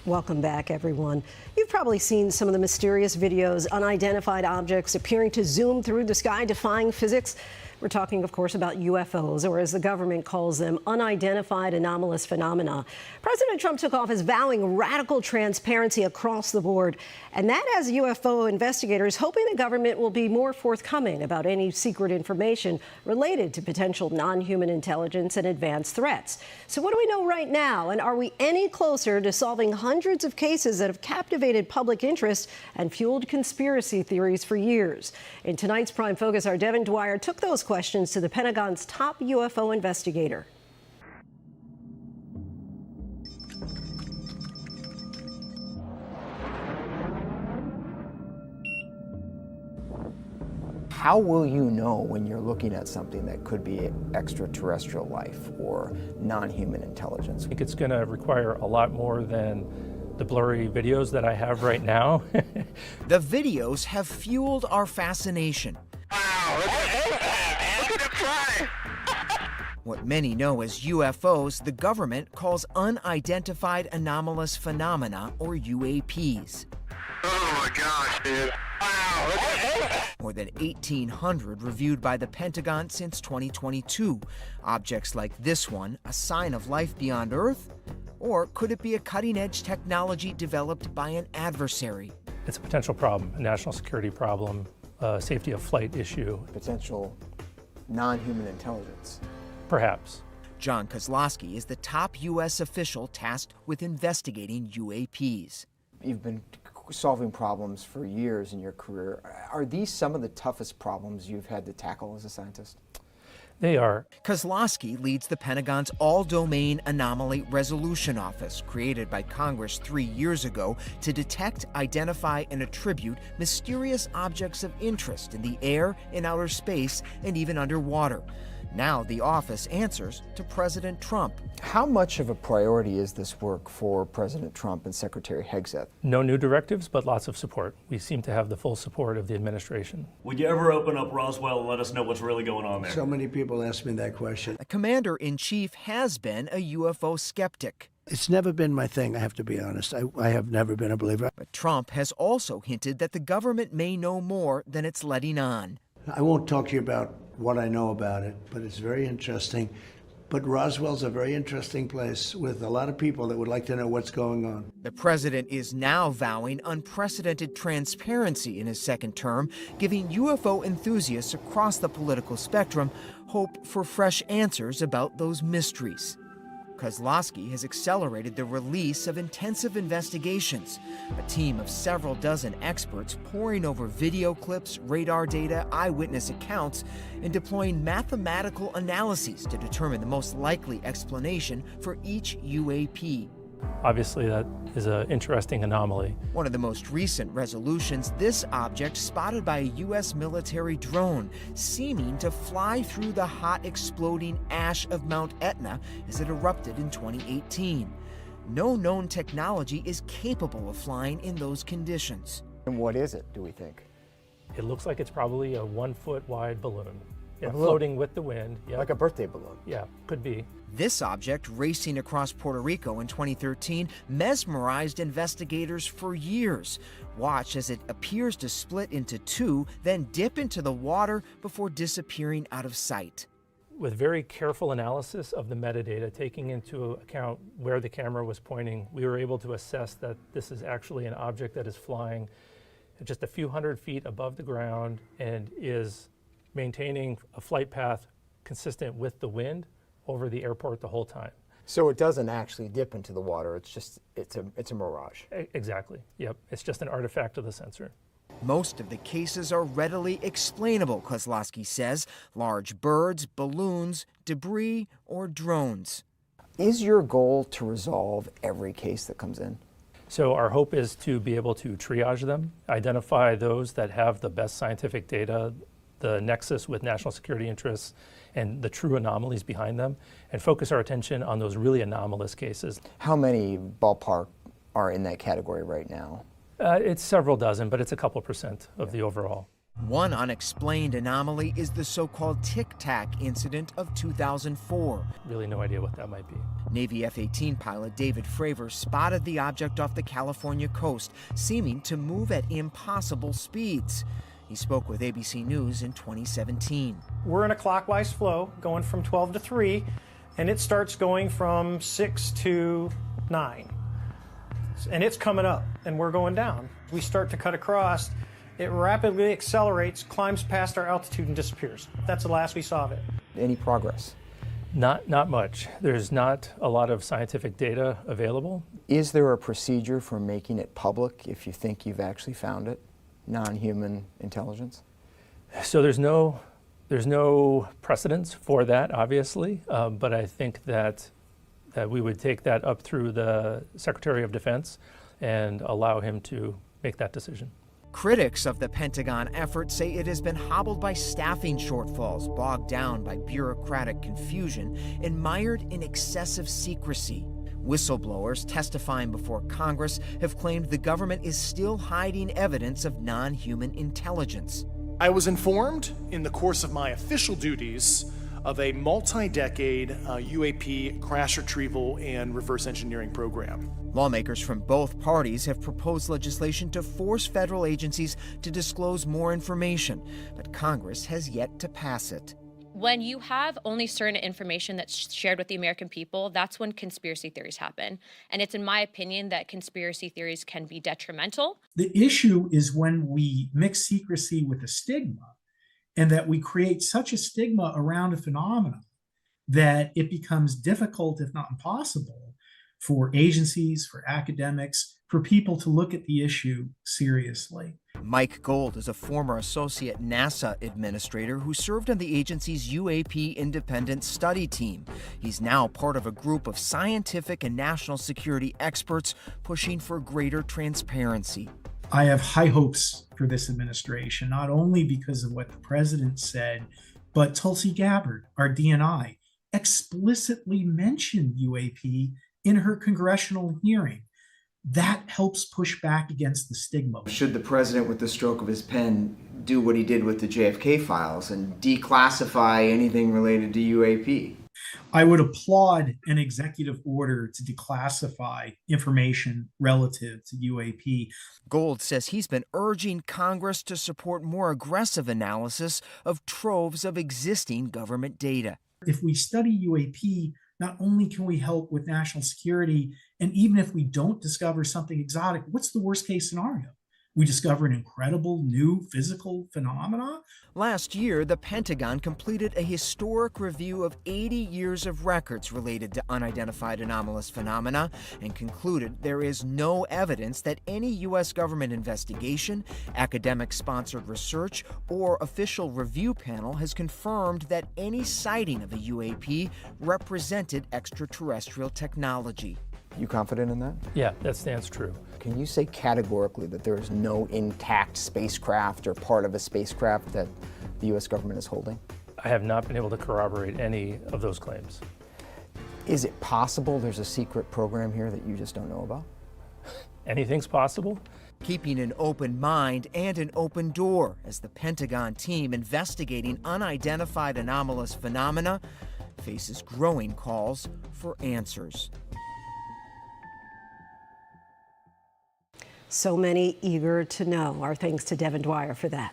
Welcome back, everyone. You've probably seen some of the mysterious videos, unidentified objects appearing to zoom through the sky, defying physics. We're talking, of course, about UFOs, or as the government calls them, unidentified anomalous phenomena. President Trump took office vowing radical transparency across the board, and that has UFO investigators hoping the government will be more forthcoming about any secret information related to potential non-human intelligence and advanced threats. So what do we know right now, and are we any closer to solving hundreds of cases that have captivated public interest and fueled conspiracy theories for years? In tonight's Prime Focus, our Devin Dwyer took those questions to the Pentagon's top UFO investigator. How will you know when you're looking at something that could be extraterrestrial life or non-human intelligence? I think it's going to require a lot more than the blurry videos that I have right now. The videos have fueled our fascination. Wow, look at it fly! What many know as UFOs, the government calls unidentified anomalous phenomena, or UAPs. Oh my gosh, dude. Wow, look at it. More than 1,800 reviewed by the Pentagon since 2022. Objects like this one, a sign of life beyond Earth? Or could it be a cutting-edge technology developed by an adversary? It's a potential problem, a national security problem, a safety of flight issue. Potential non-human intelligence. Perhaps. John Kozlowski is the top U.S. official tasked with investigating UAPs. You've been solving problems for years in your career. Are these some of the toughest problems you've had to tackle as a scientist? They are. Kozlowski leads the Pentagon's All-Domain Anomaly Resolution Office, created by Congress 3 years ago to detect, identify, and attribute mysterious objects of interest in the air, in outer space, and even underwater. Now the office answers to President Trump. How much of a priority is this work for President Trump and Secretary Hegseth? No new directives, but lots of support. We seem to have the full support of the administration. Would you ever open up Roswell and let us know what's really going on there? So many people ask me that question. The commander-in-chief has been a UFO skeptic. It's never been my thing, I have to be honest. I have never been a believer. But Trump has also hinted that the government may know more than it's letting on. I won't talk to you about what I know about it, but it's very interesting. But Roswell's a very interesting place with a lot of people that would like to know what's going on. The president is now vowing unprecedented transparency in his second term, giving UFO enthusiasts across the political spectrum hope for fresh answers about those mysteries. Kozlowski has accelerated the release of intensive investigations, a team of several dozen experts poring over video clips, radar data, eyewitness accounts, and deploying mathematical analyses to determine the most likely explanation for each UAP. Obviously, that is an interesting anomaly. One of the most recent resolutions, this object spotted by a U.S. military drone, seeming to fly through the hot exploding ash of Mount Etna as it erupted in 2018. No known technology is capable of flying in those conditions. And what is it, do we think? It looks like it's probably a 1 foot wide balloon. Yeah, balloon. floating with the wind. Yep. Like a birthday balloon? Yeah, could be. This object, racing across Puerto Rico in 2013, mesmerized investigators for years. Watch as it appears to split into two, then dip into the water before disappearing out of sight. With very careful analysis of the metadata, taking into account where the camera was pointing, we were able to assess that this is actually an object that is flying just a few hundred feet above the ground and is maintaining a flight path consistent with the wind over the airport the whole time. So it doesn't actually dip into the water, it's a mirage. Exactly, yep. It's just an artifact of the sensor. Most of the cases are readily explainable, Kozlowski says. Large birds, balloons, debris, or drones. Is your goal to resolve every case that comes in? So our hope is to be able to triage them, identify those that have the best scientific data, the nexus with national security interests, and the true anomalies behind them, and focus our attention on those really anomalous cases. How many ballpark are in that category right now? It's several dozen, but it's a couple % of the overall. One unexplained anomaly is the so-called Tic Tac incident of 2004. Really no idea what that might be. Navy F-18 pilot David Fravor spotted the object off the California coast, seeming to move at impossible speeds. He spoke with ABC News in 2017. We're in a clockwise flow, going from 12 to 3, and it starts going from 6 to 9. And it's coming up, and we're going down. We start to cut across. It rapidly accelerates, climbs past our altitude, and disappears. That's the last we saw of it. Any progress? Not much. There's not a lot of scientific data available. Is there a procedure for making it public if you think you've actually found it? Non-human intelligence? So there's no precedence for that, obviously, but I think that we would take that up through the Secretary of Defense and allow him to make that decision. Critics of the Pentagon effort say it has been hobbled by staffing shortfalls, bogged down by bureaucratic confusion, and mired in excessive secrecy. Whistleblowers testifying before Congress have claimed the government is still hiding evidence of non-human intelligence. I was informed in the course of my official duties of a multi-decade UAP crash retrieval and reverse engineering program. Lawmakers from both parties have proposed legislation to force federal agencies to disclose more information, but Congress has yet to pass it. When you have only certain information that's shared with the American people, that's when conspiracy theories happen. And it's in my opinion that conspiracy theories can be detrimental. The issue is when we mix secrecy with a stigma, and that we create such a stigma around a phenomenon that it becomes difficult, if not impossible, for agencies, for academics, for people to look at the issue seriously. Mike Gold is a former associate NASA administrator who served on the agency's UAP independent study team. He's now part of a group of scientific and national security experts pushing for greater transparency. I have high hopes for this administration, not only because of what the president said, but Tulsi Gabbard, our DNI, explicitly mentioned UAP in her congressional hearing. That helps push back against the stigma. Should the president, with the stroke of his pen, do what he did with the JFK files and declassify anything related to UAP? I would applaud an executive order to declassify information relative to UAP. Gold says he's been urging Congress to support more aggressive analysis of troves of existing government data. If we study UAP, not only can we help with national security, and even if we don't discover something exotic, what's the worst case scenario? We discover an incredible new physical phenomena. Last year, the Pentagon completed a historic review of 80 years of records related to unidentified anomalous phenomena and concluded there is no evidence that any U.S. government investigation, academic-sponsored research, or official review panel has confirmed that any sighting of a UAP represented extraterrestrial technology. You confident in that? Yeah, that stands true. Can you say categorically that there is no intact spacecraft or part of a spacecraft that the U.S. government is holding? I have not been able to corroborate any of those claims. Is it possible there's a secret program here that you just don't know about? Anything's possible. Keeping an open mind and an open door as the Pentagon team investigating unidentified anomalous phenomena faces growing calls for answers. So many eager to know. Our thanks to Devin Dwyer for that.